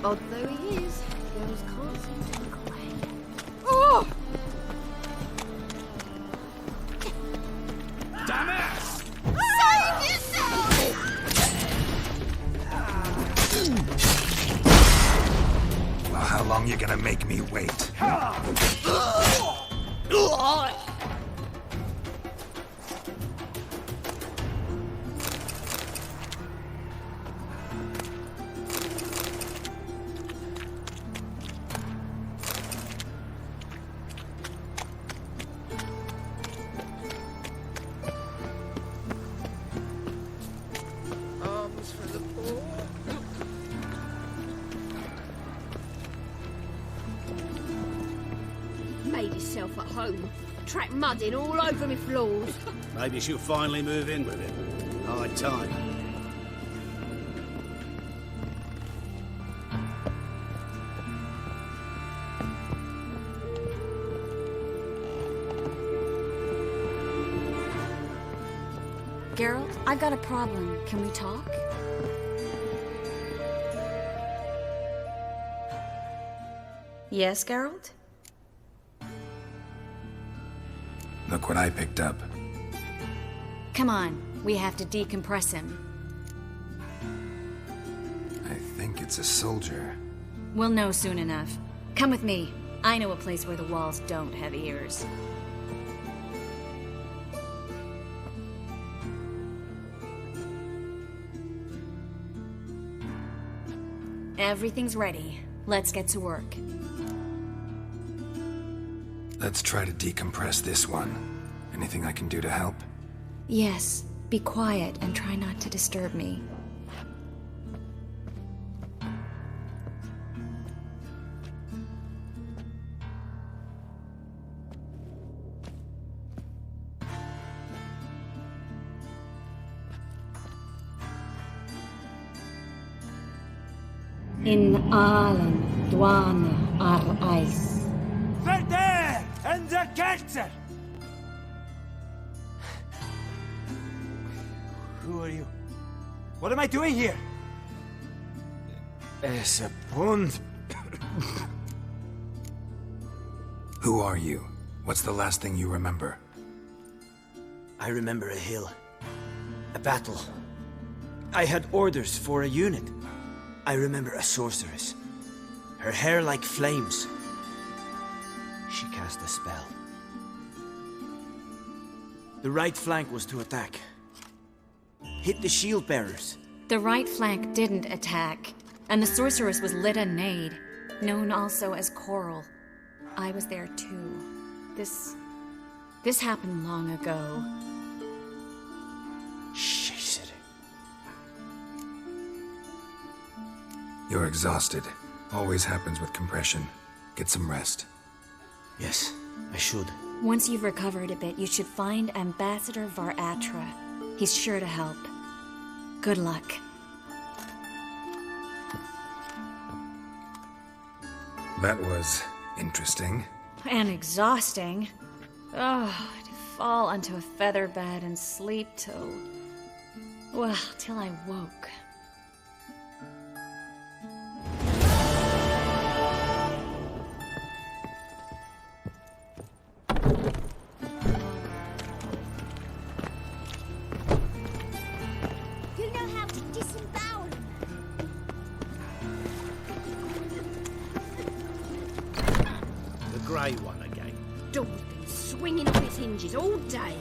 Odd though he is, girls can't seem to look away. Oh! Damn it! Save yourself! Well, how long you gonna make me wait? Arms for the poor. Made yourself at home. Track mud in all over me floors. Maybe she'll finally move in with him. High time. Geralt, I got a problem. Can we talk? Yes, Geralt? Look what I picked up. Come on, we have to decompress him. I think it's a soldier. We'll know soon enough. Come with me. I know a place where the walls don't have ears. Everything's ready. Let's get to work. Let's try to decompress this one. Anything I can do to help? Yes, be quiet and try not to disturb me. In allen dwane ar eis. Verder and the Kerzer! Who are you? What am I doing here? Es a pond. Who are you? What's the last thing you remember? I remember a hill. A battle. I had orders for a unit. I remember a sorceress. Her hair like flames. She cast a spell. The right flank was to attack. Hit the shield bearers. The right flank didn't attack, and the sorceress was Lita Nade, known also as Coral. I was there too. This happened long ago. Shit. You're exhausted. Always happens with compression. Get some rest. Yes, I should. Once you've recovered a bit, you should find Ambassador Varatra. He's sure to help. Good luck. That was interesting. And exhausting. Oh, to fall onto a feather bed and sleep till... well, till I woke. You know how to disembowel him. The grey one again. Door's been swinging on its hinges all day.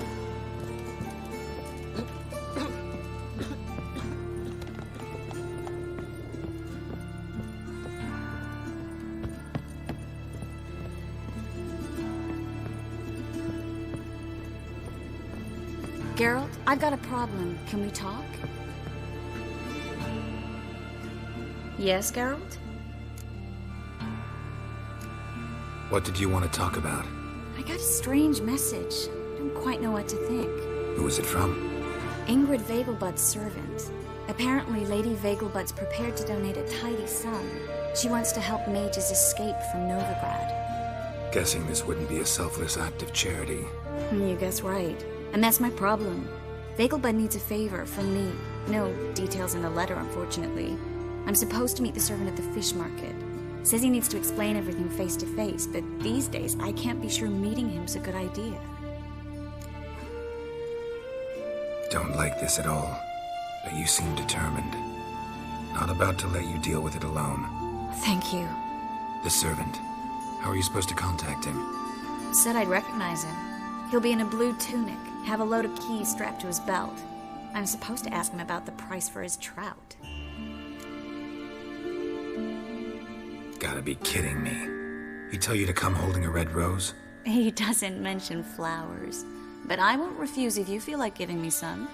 Geralt, I've got a problem. Can we talk? Yes, Geralt? What did you want to talk about? I got a strange message. Don't quite know what to think. Who was it from? Ingrid Vegelbud's servant. Apparently, Lady Vegelbud's prepared to donate a tidy sum. She wants to help mages escape from Novigrad. Guessing this wouldn't be a selfless act of charity. You guess right. And that's my problem. Vegelbud needs a favor from me. No details in the letter, unfortunately. I'm supposed to meet the servant at the fish market. Says he needs to explain everything face to face, but these days I can't be sure meeting him's a good idea. Don't like this at all, but you seem determined. Not about to let you deal with it alone. Thank you. The servant. How are you supposed to contact him? Said I'd recognize him. He'll be in a blue tunic, have a load of keys strapped to his belt. I'm supposed to ask him about the price for his trout. Gotta be kidding me. He tell you to come holding a red rose? He doesn't mention flowers, but I won't refuse if you feel like giving me some.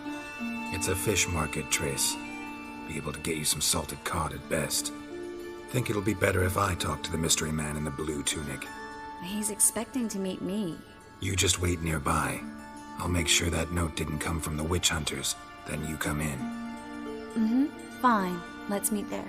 It's a fish market, Trace. Be able to get you some salted cod at best. Think it'll be better if I talk to the mystery man in the blue tunic. He's expecting to meet me. You just wait nearby. I'll make sure that note didn't come from the witch hunters. Then you come in. Mm-hmm. Fine. Let's meet there.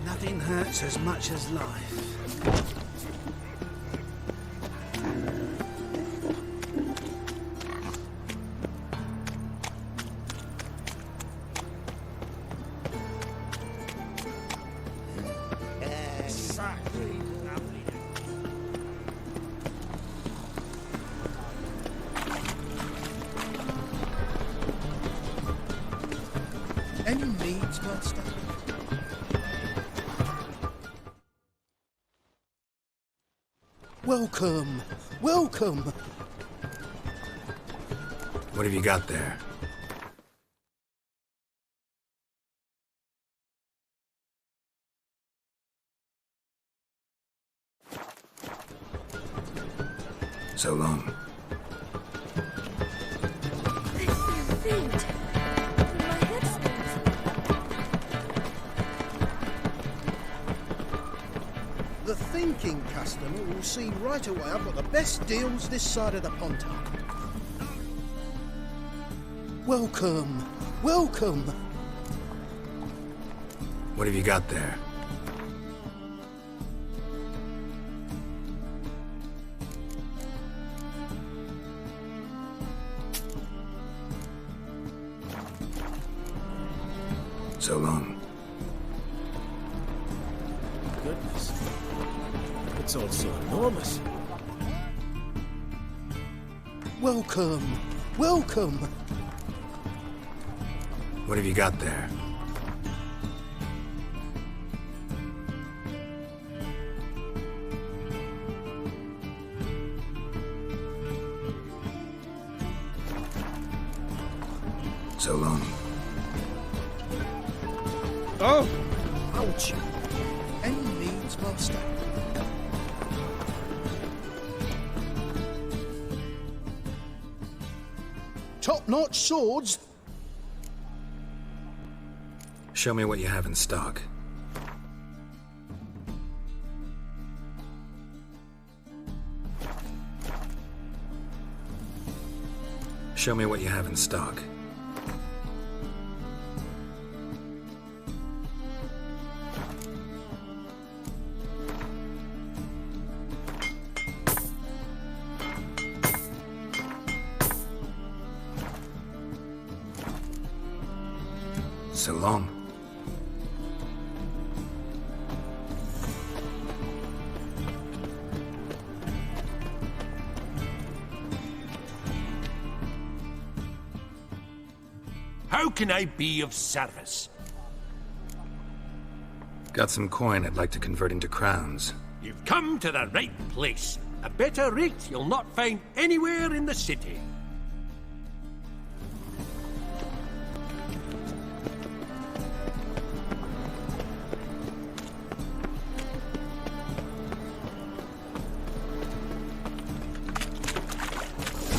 Nothing hurts as much as life. Any needs, Master? Welcome, welcome. What have you got there? So long. The thinking customer will see right away I've got the best deals this side of the pond. Welcome, welcome. What have you got there? So long. Goodness. It's all so enormous. Welcome, welcome. What have you got there? So long. Oh, ouch. Any needs, Master? Top-notch swords? Show me what you have in stock. Show me what you have in stock. So long. How can I be of service? Got some coin I'd like to convert into crowns. You've come to the right place. A better rate you'll not find anywhere in the city.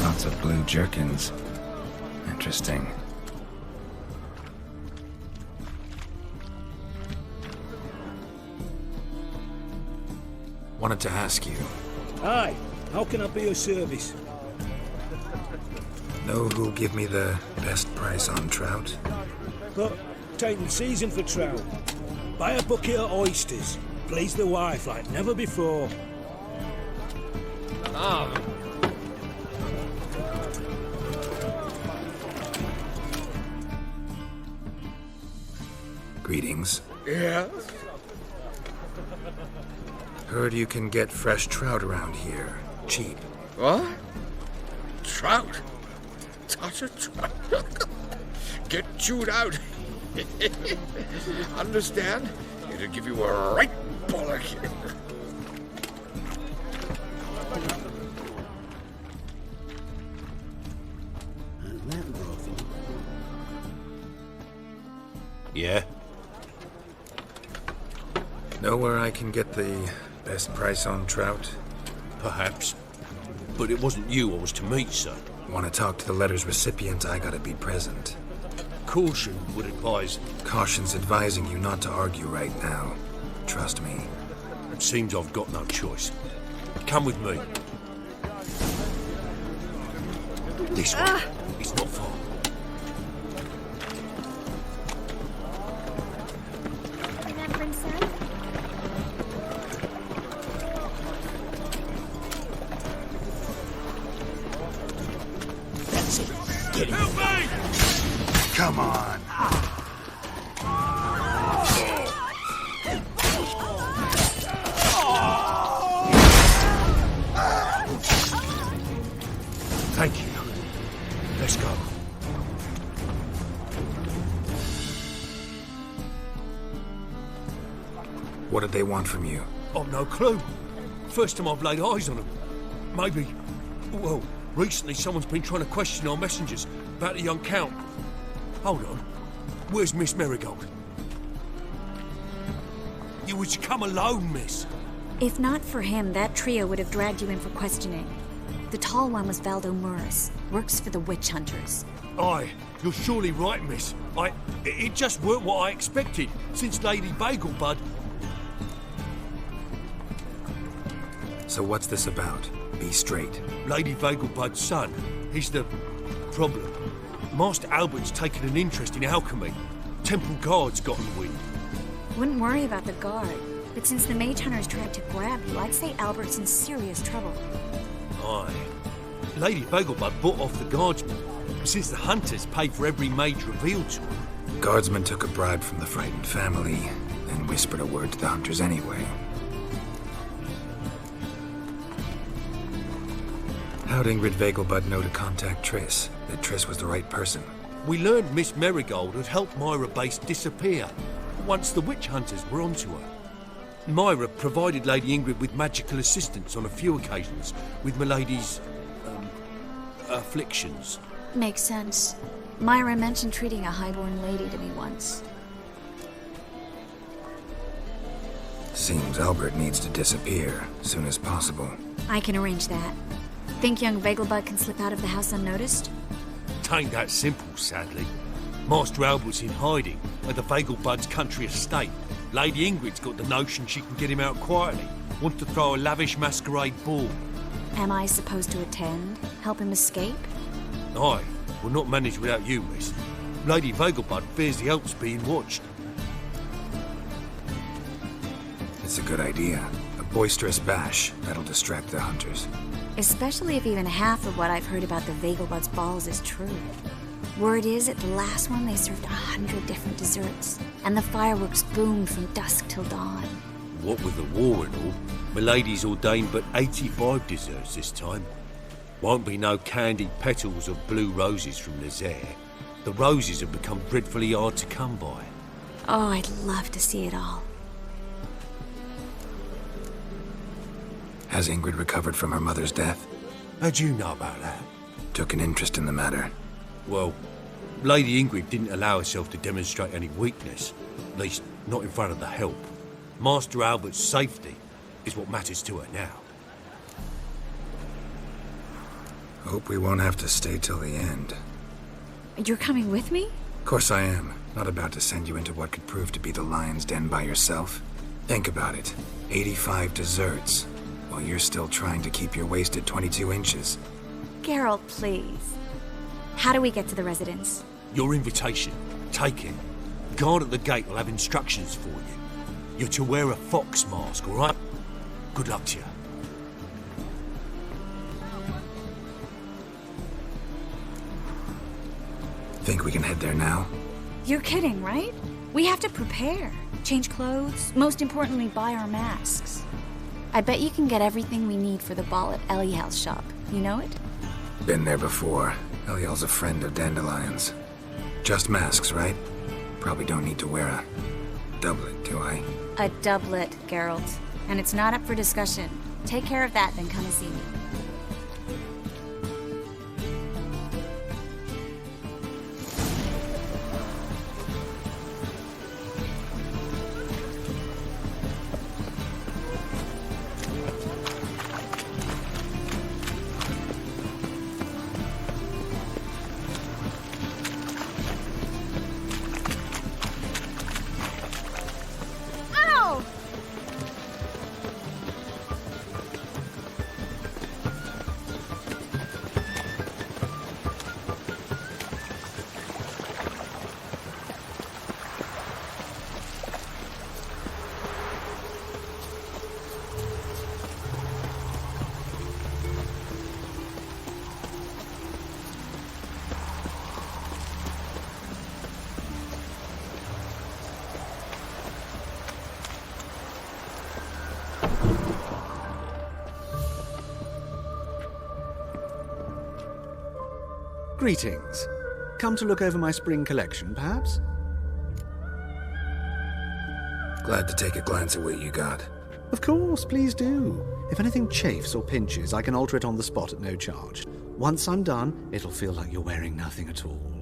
Lots of blue jerkins. Interesting. Wanted to ask you, Aye, how can I be of service? know who'll give me the best price on trout? But taking season for trout. Buy a bucket of oysters. Please the wife like never before. Greetings. Yes? Heard you can get fresh trout around here. Cheap. What? Trout? Touch a trout? Get chewed out. Understand? It'll give you a right bollock. That brothel. Yeah? Know where I can get the best price on trout? Perhaps. But it wasn't you I was to meet, sir. Want to talk to the letter's recipient, I gotta be present. Caution would advise. Caution's advising you not to argue right now. Trust me. It seems I've got no choice. Come with me. This way. It's not far. Remembering, son? That's it. Get him. Help me! Come on! Thank you. Let's go. What did they want from you? I've no clue. First time I've laid eyes on them. Maybe... Well, recently someone's been trying to question our messengers about the young Count. Hold on. Where's Miss Marigold? You was to come alone, miss. If not for him, that trio would have dragged you in for questioning. The tall one was Valdo Murris, works for the witch hunters. Aye, you're surely right, miss. It just weren't what I expected, since Lady Vegelbud... So what's this about? Be straight. Lady Vegelbud's son, he's the problem. Master Albert's taken an interest in alchemy. Temple guards got in the wind. Wouldn't worry about the guard, but since the mage hunters tried to grab you, I'd say Albert's in serious trouble. Aye. Lady Vegelbud bought off the guardsmen, since the hunters paid for every mage revealed to them. Guardsman took a bribe from the frightened family, then whispered a word to the hunters anyway. How'd Ingrid Vegelbud know to contact Triss? That Triss was the right person? We learned Miss Marigold had helped Myra Base disappear, once the witch hunters were onto her. Myra provided Lady Ingrid with magical assistance on a few occasions, with Milady's... afflictions. Makes sense. Myra mentioned treating a highborn lady to me once. Seems Albert needs to disappear, soon as possible. I can arrange that. Think young Vegelbud can slip out of the house unnoticed? Tain't that simple, sadly. Master Albert's in hiding at the Vegelbud's country estate. Lady Ingrid's got the notion she can get him out quietly. Wants to throw a lavish masquerade ball. Am I supposed to attend? Help him escape? Aye, we'll not manage without you, miss. Lady Vegelbud fears the Alps being watched. It's a good idea. A boisterous bash, that'll distract the hunters. Especially if even half of what I've heard about the Vegelbud's balls is true. Word is, at the last one they served 100 different desserts, and the fireworks boomed from dusk till dawn. What with the war and all, Milady's ordained but 85 desserts this time. Won't be no candied petals or blue roses from Lazaire. The roses have become dreadfully hard to come by. Oh, I'd love to see it all. Has Ingrid recovered from her mother's death? How'd you know about that? Took an interest in the matter. Well, Lady Ingrid didn't allow herself to demonstrate any weakness. At least, not in front of the help. Master Albert's safety is what matters to her now. Hope we won't have to stay till the end. You're coming with me? Of course I am. Not about to send you into what could prove to be the lion's den by yourself. Think about it. 85 desserts. while you're still trying to keep your waist at 22 inches. Geralt, please. How do we get to the residence? Your invitation. Take it. Guard at the gate will have instructions for you. You're to wear a fox mask, all right? Good luck to you. Think we can head there now? You're kidding, right? We have to prepare. Change clothes. Most importantly, buy our masks. I bet you can get everything we need for the ball at Eliel's shop. You know it? Been there before. Eliel's a friend of Dandelion's. Just masks, right? Probably don't need to wear a doublet, do I? A doublet, Geralt. And it's not up for discussion. Take care of that, then come and see me. Greetings. Come to look over my spring collection, perhaps? Glad to take a glance at what you got. Of course, please do. If anything chafes or pinches, I can alter it on the spot at no charge. Once I'm done, it'll feel like you're wearing nothing at all.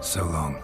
So long.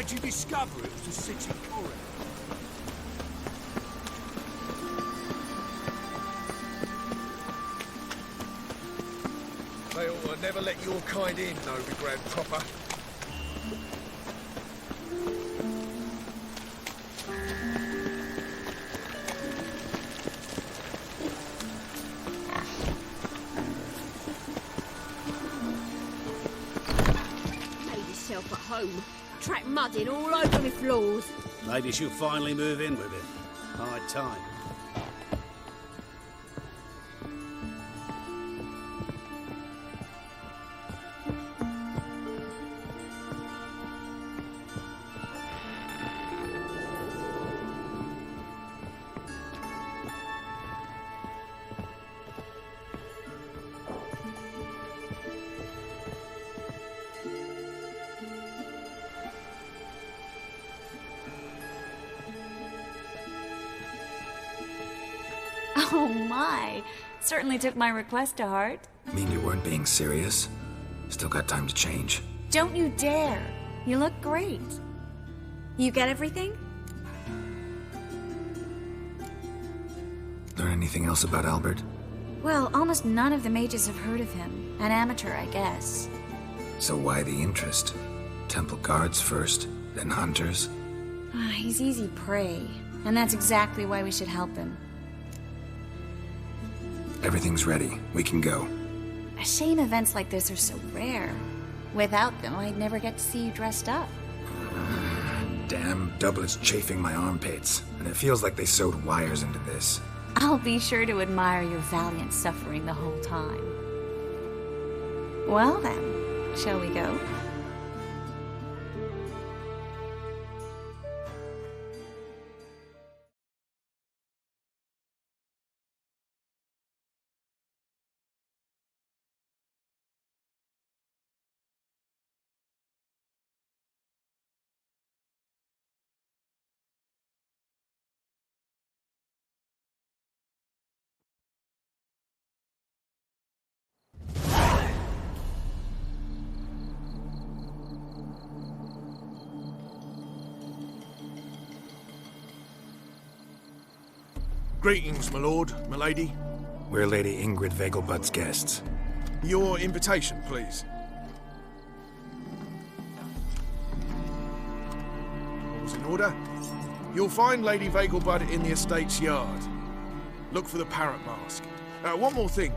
How'd you discover it was a city corridor? They ought to never let your kind in, Novigrad proper. Made yourself at home. Track mudding all over my floors. Maybe she'll finally move in with him. High time. Oh my. Certainly took my request to heart. Mean you weren't being serious? Still got time to change. Don't you dare. You look great. You get everything? Learn anything else about Albert? Well, almost none of the mages have heard of him. An amateur, I guess. So why the interest? Temple guards first, then hunters? He's easy prey, and that's exactly why we should help him. Everything's ready. We can go. A shame events like this are so rare. Without them, I'd never get to see you dressed up. Damn doublets chafing my armpits, and it feels like they sewed wires into this. I'll be sure to admire your valiant suffering the whole time. Well then, shall we go? Greetings, my lord, my lady. We're Lady Ingrid Vegelbud's guests. Your invitation, please. All's in order. You'll find Lady Vegelbud in the estate's yard. Look for the parrot mask. One more thing.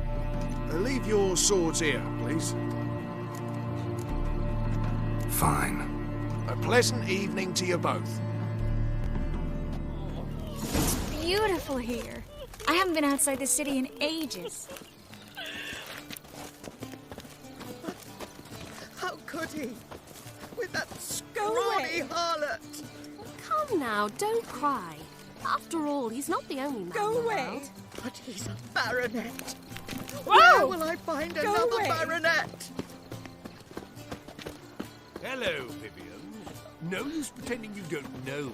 Leave your swords here, please. Fine. A pleasant evening to you both. Beautiful here. I haven't been outside the city in ages. How could he? With that scrawny harlot! Come now, don't cry. After all, he's not the only man Go in the away! world. But he's a baronet. Whoa! Where will I find another away. baronet? Hello, Vivian. No use pretending you don't know me.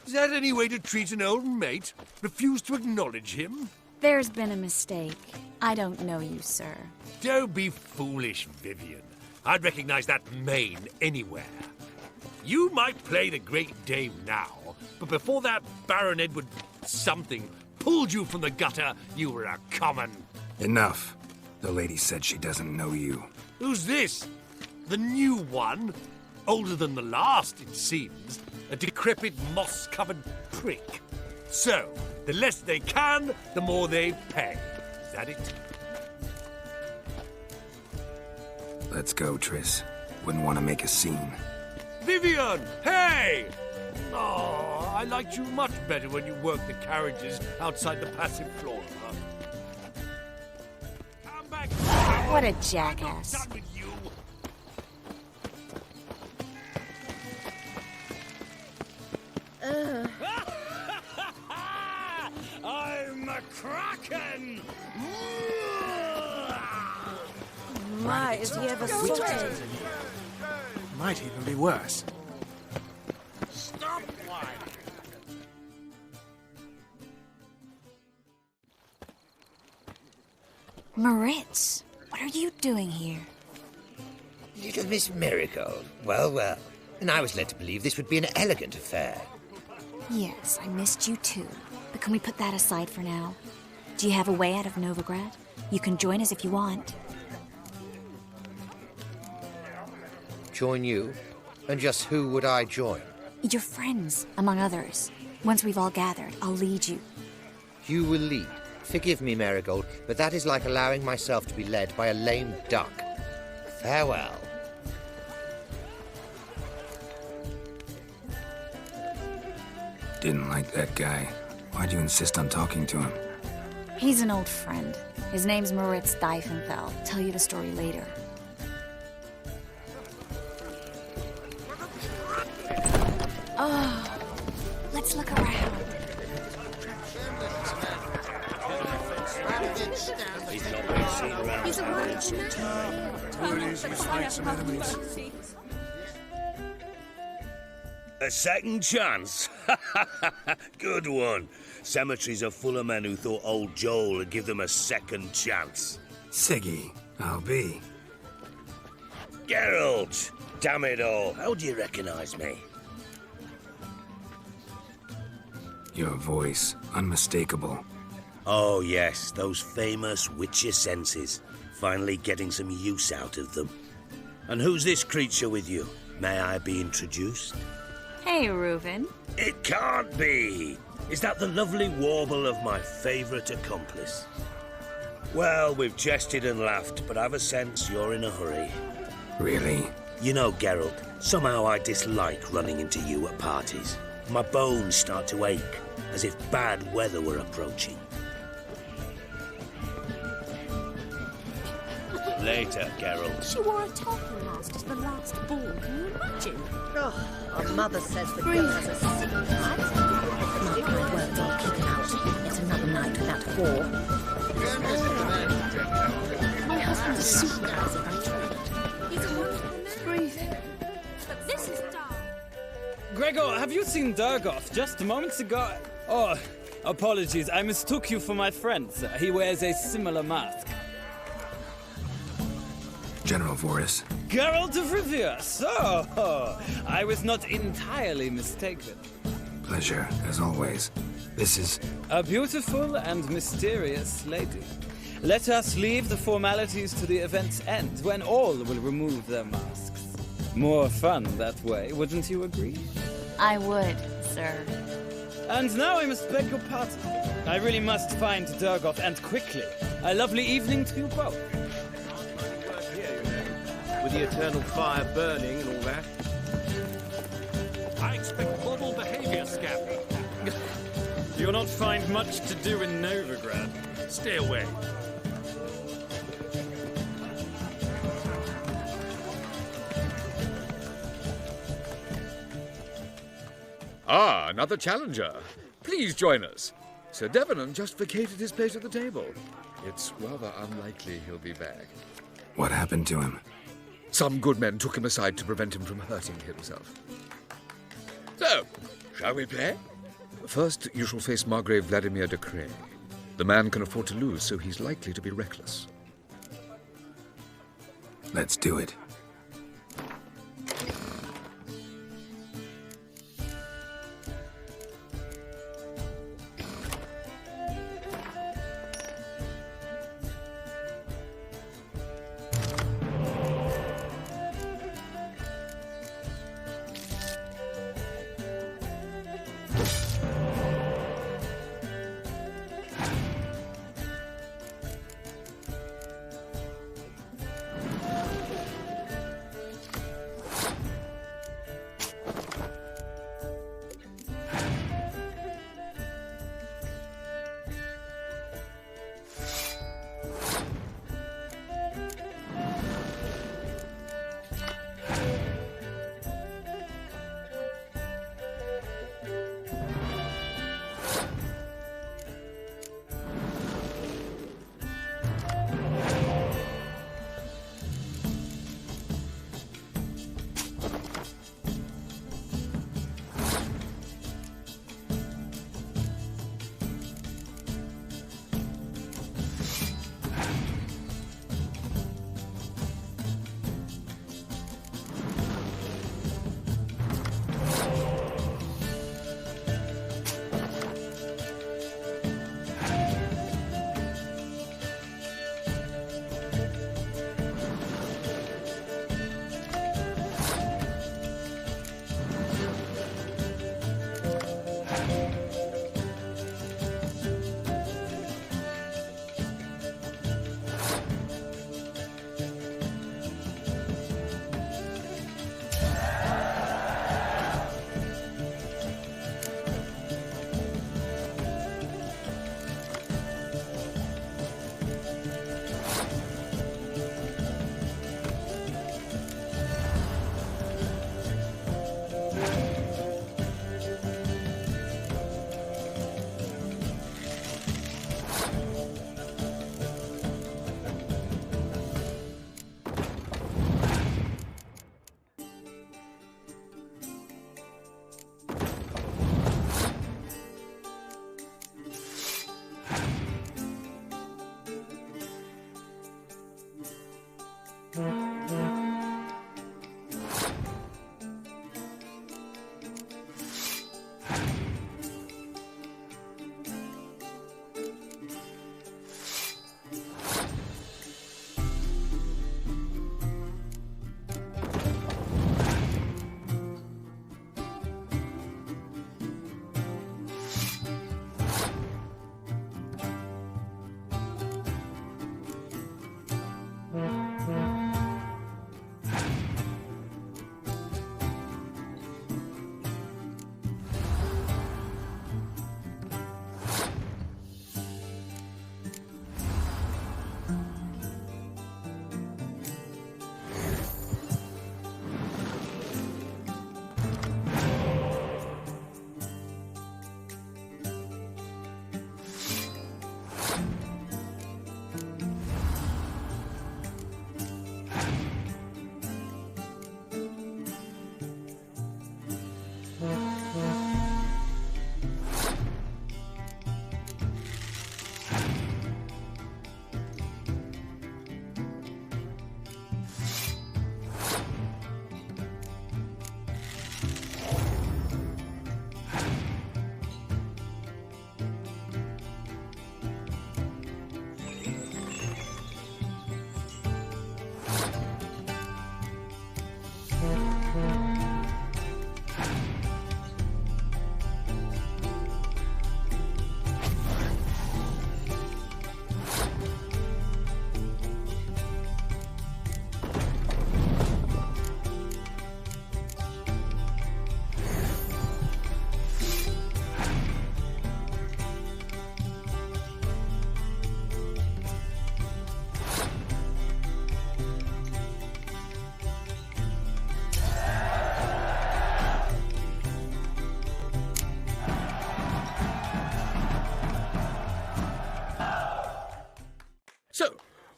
Is that any way to treat an old mate? Refuse to acknowledge him? There's been a mistake. I don't know you, sir. Don't be foolish, Vivian. I'd recognize that mane anywhere. You might play the great dame now, but before that Baron Edward something pulled you from the gutter, you were a common. Enough. The lady said she doesn't know you. Who's this? The new one? Older than the last, it seems. A decrepit, moss-covered prick. So, the less they can, the more they pay. Is that it? Let's go, Triss. Wouldn't want to make a scene. Vivian! Hey! Oh, I liked you much better when you worked the carriages outside the passive flora. Come back! What a jackass. I'm not done with you. I'm a kraken! My, is he ever sorted? Might even be worse. Stop whining. Moritz, what are you doing here? Little Miss Marigold. Well, well. And I was led to believe this would be an elegant affair. Yes, I missed you too. But can we put that aside for now? Do you have a way out of Novigrad? You can join us if you want. Join you? And just who would I join? Your friends, among others. Once we've all gathered, I'll lead you. You will lead. Forgive me, Marigold, but that is like allowing myself to be led by a lame duck. Farewell. Didn't like that guy. Why'd you insist on talking to him? He's an old friend. His name's Moritz Diefenfeld. Tell you the story later. Oh, let's look around. He's a rich man. Who it is, he's made some enemies. A second chance? Good one. Cemeteries are full of men who thought old Joel would give them a second chance. Siggy, I'll be. Geralt! Damn it all, how do you recognize me? Your voice, unmistakable. Oh yes, those famous Witcher senses. Finally getting some use out of them. And who's this creature with you? May I be introduced? Hey, Reuven. It can't be! Is that the lovely warble of my favourite accomplice? Well, we've jested and laughed, but I've a sense you're in a hurry. Really? You know, Geralt, somehow I dislike running into you at parties. My bones start to ache, as if bad weather were approaching. Later, Geralt. She wore a talking mask as the last ball. Can you imagine? Oh, our mother says the girl has a secret. My words are kicking out. It's another night without whore. My husband's a supervisor by trade. He's a wonderful man. Breathing. But this is dark. Gregor, have you seen Durgoth just moments ago? Oh, apologies. I mistook you for my friend, sir. He wears a similar mask. General Voris. Geralt of Rivia. So, I was not entirely mistaken. Pleasure, as always. This is... A beautiful and mysterious lady. Let us leave the formalities to the event's end, when all will remove their masks. More fun that way, wouldn't you agree? I would, sir. And now I must beg your pardon. I really must find Durgoth, and quickly. A lovely evening to you both. With the eternal fire burning and all that. I expect model behavior, Scab. You'll not find much to do in Novigrad. Stay away. Ah, another challenger. Please join us. Sir Devenant just vacated his place at the table. It's rather unlikely he'll be back. What happened to him? Some good men took him aside to prevent him from hurting himself. So, shall we play? First, you shall face Margrave Vladimir de Cray. The man can afford to lose, so he's likely to be reckless. Let's do it.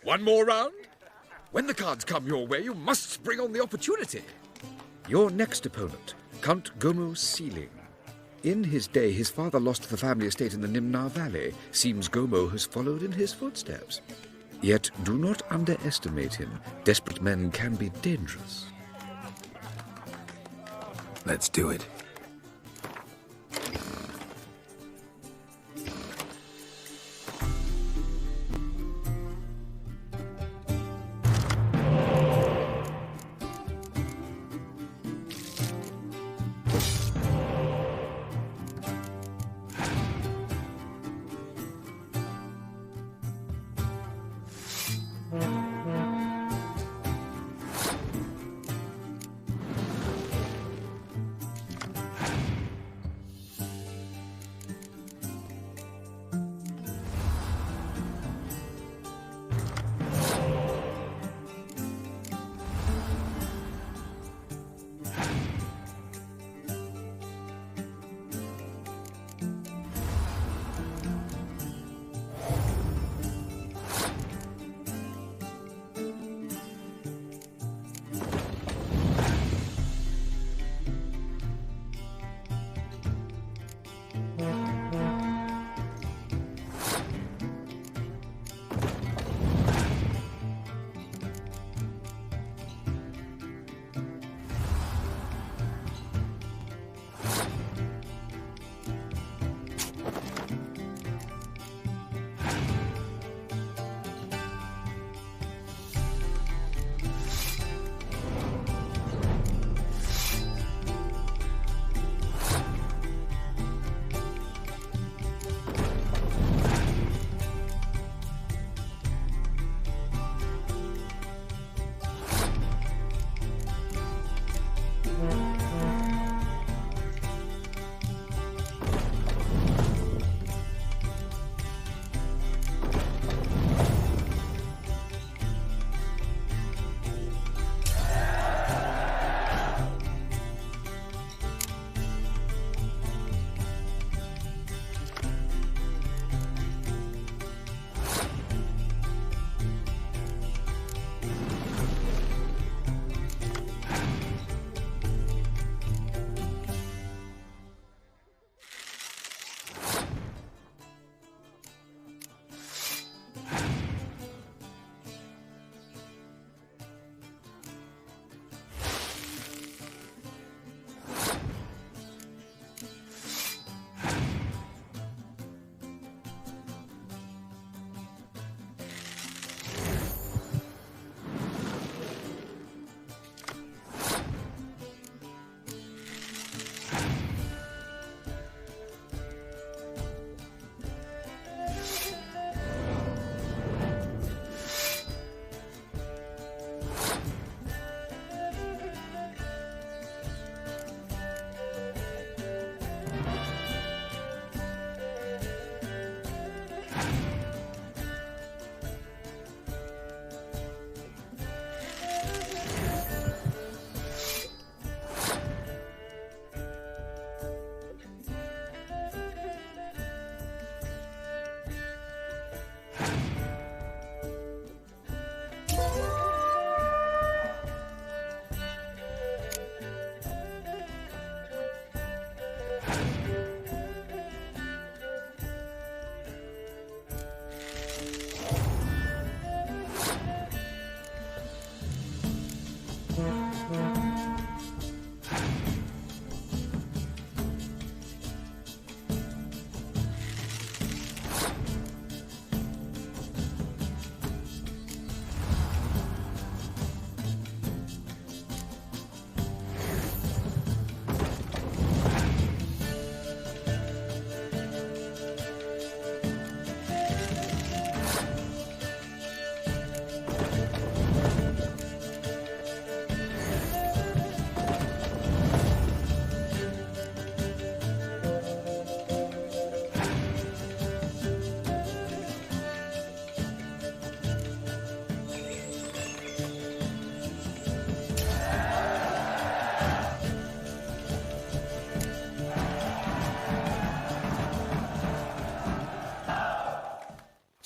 One more round? When the cards come your way, you must spring on the opportunity. Your next opponent, Count Gomo Sealing. In his day, his father lost the family estate in the Nimnar Valley. Seems Gomo has followed in his footsteps. Yet do not underestimate him. Desperate men can be dangerous. Let's do it.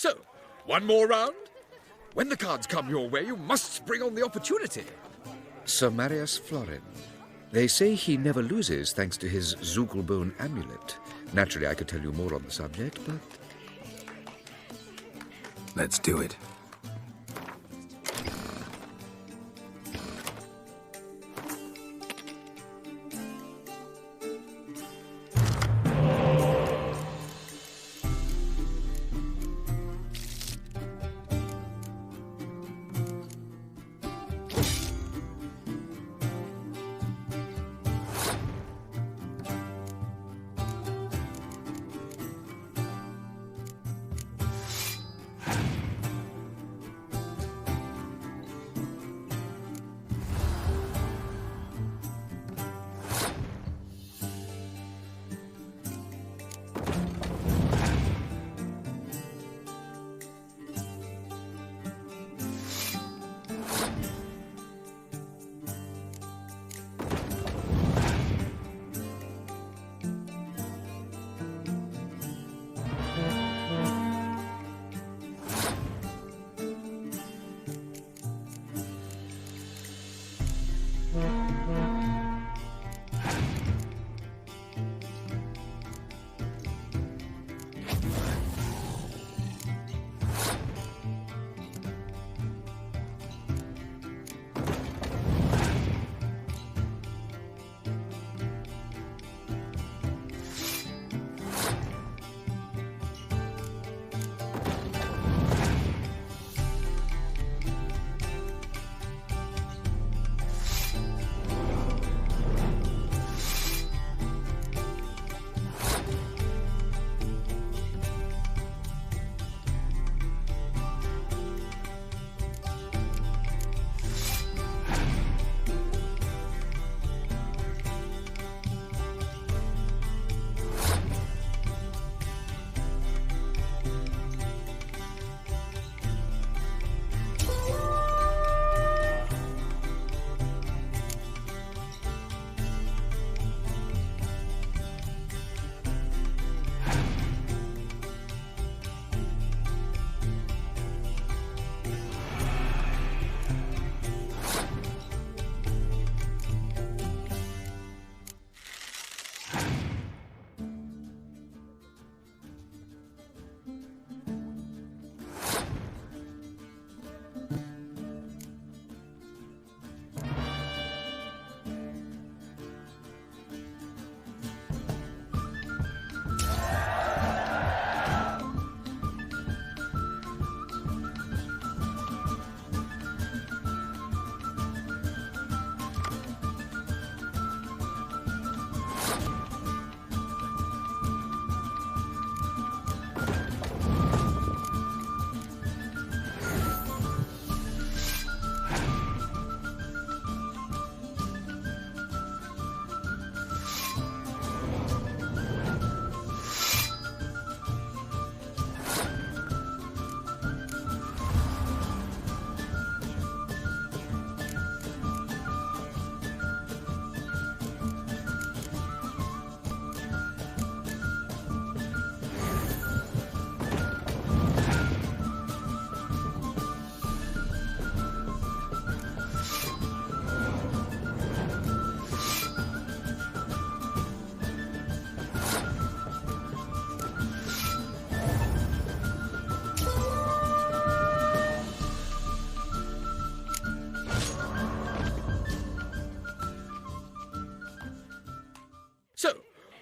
So, one more round? When the cards come your way, you must spring on the opportunity. Sir Marius Florin. They say he never loses thanks to his Zugelbone amulet. Naturally, I could tell you more on the subject, but... Let's do it.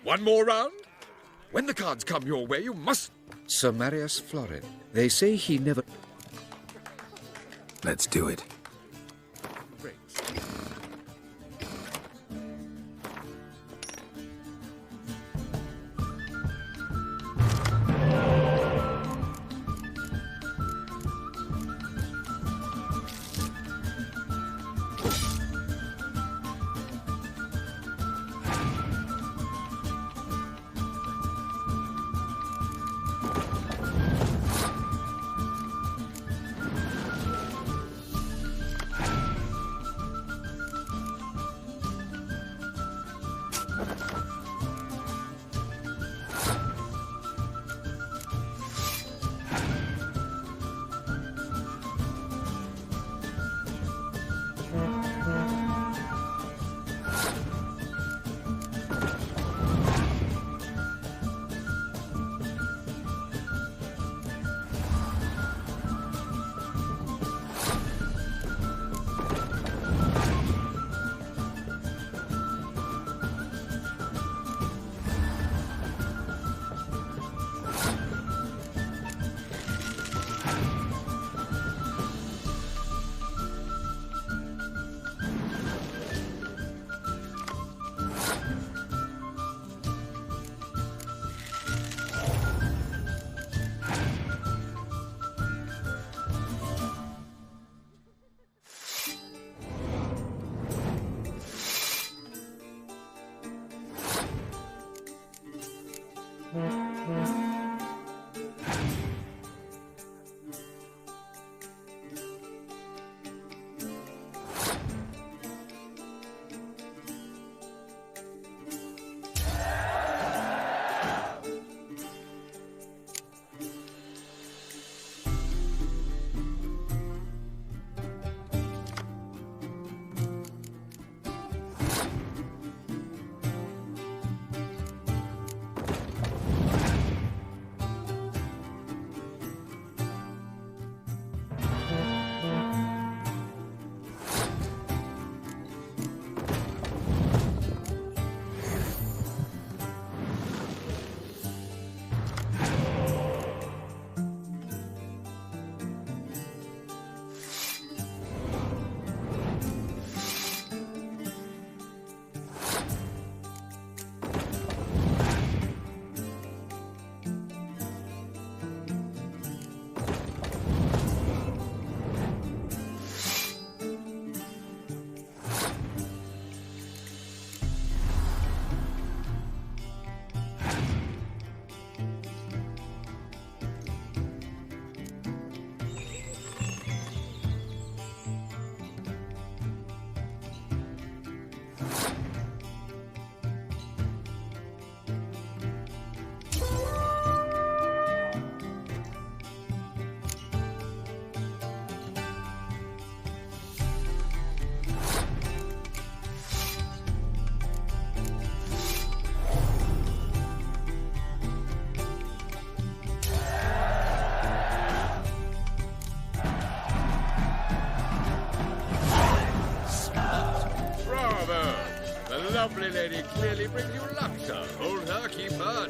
One more round? When the cards come your way, you must... Sir Marius Florin. They say he never... Let's do it. lovely lady clearly brings you luck, sir. Hold her, keep her.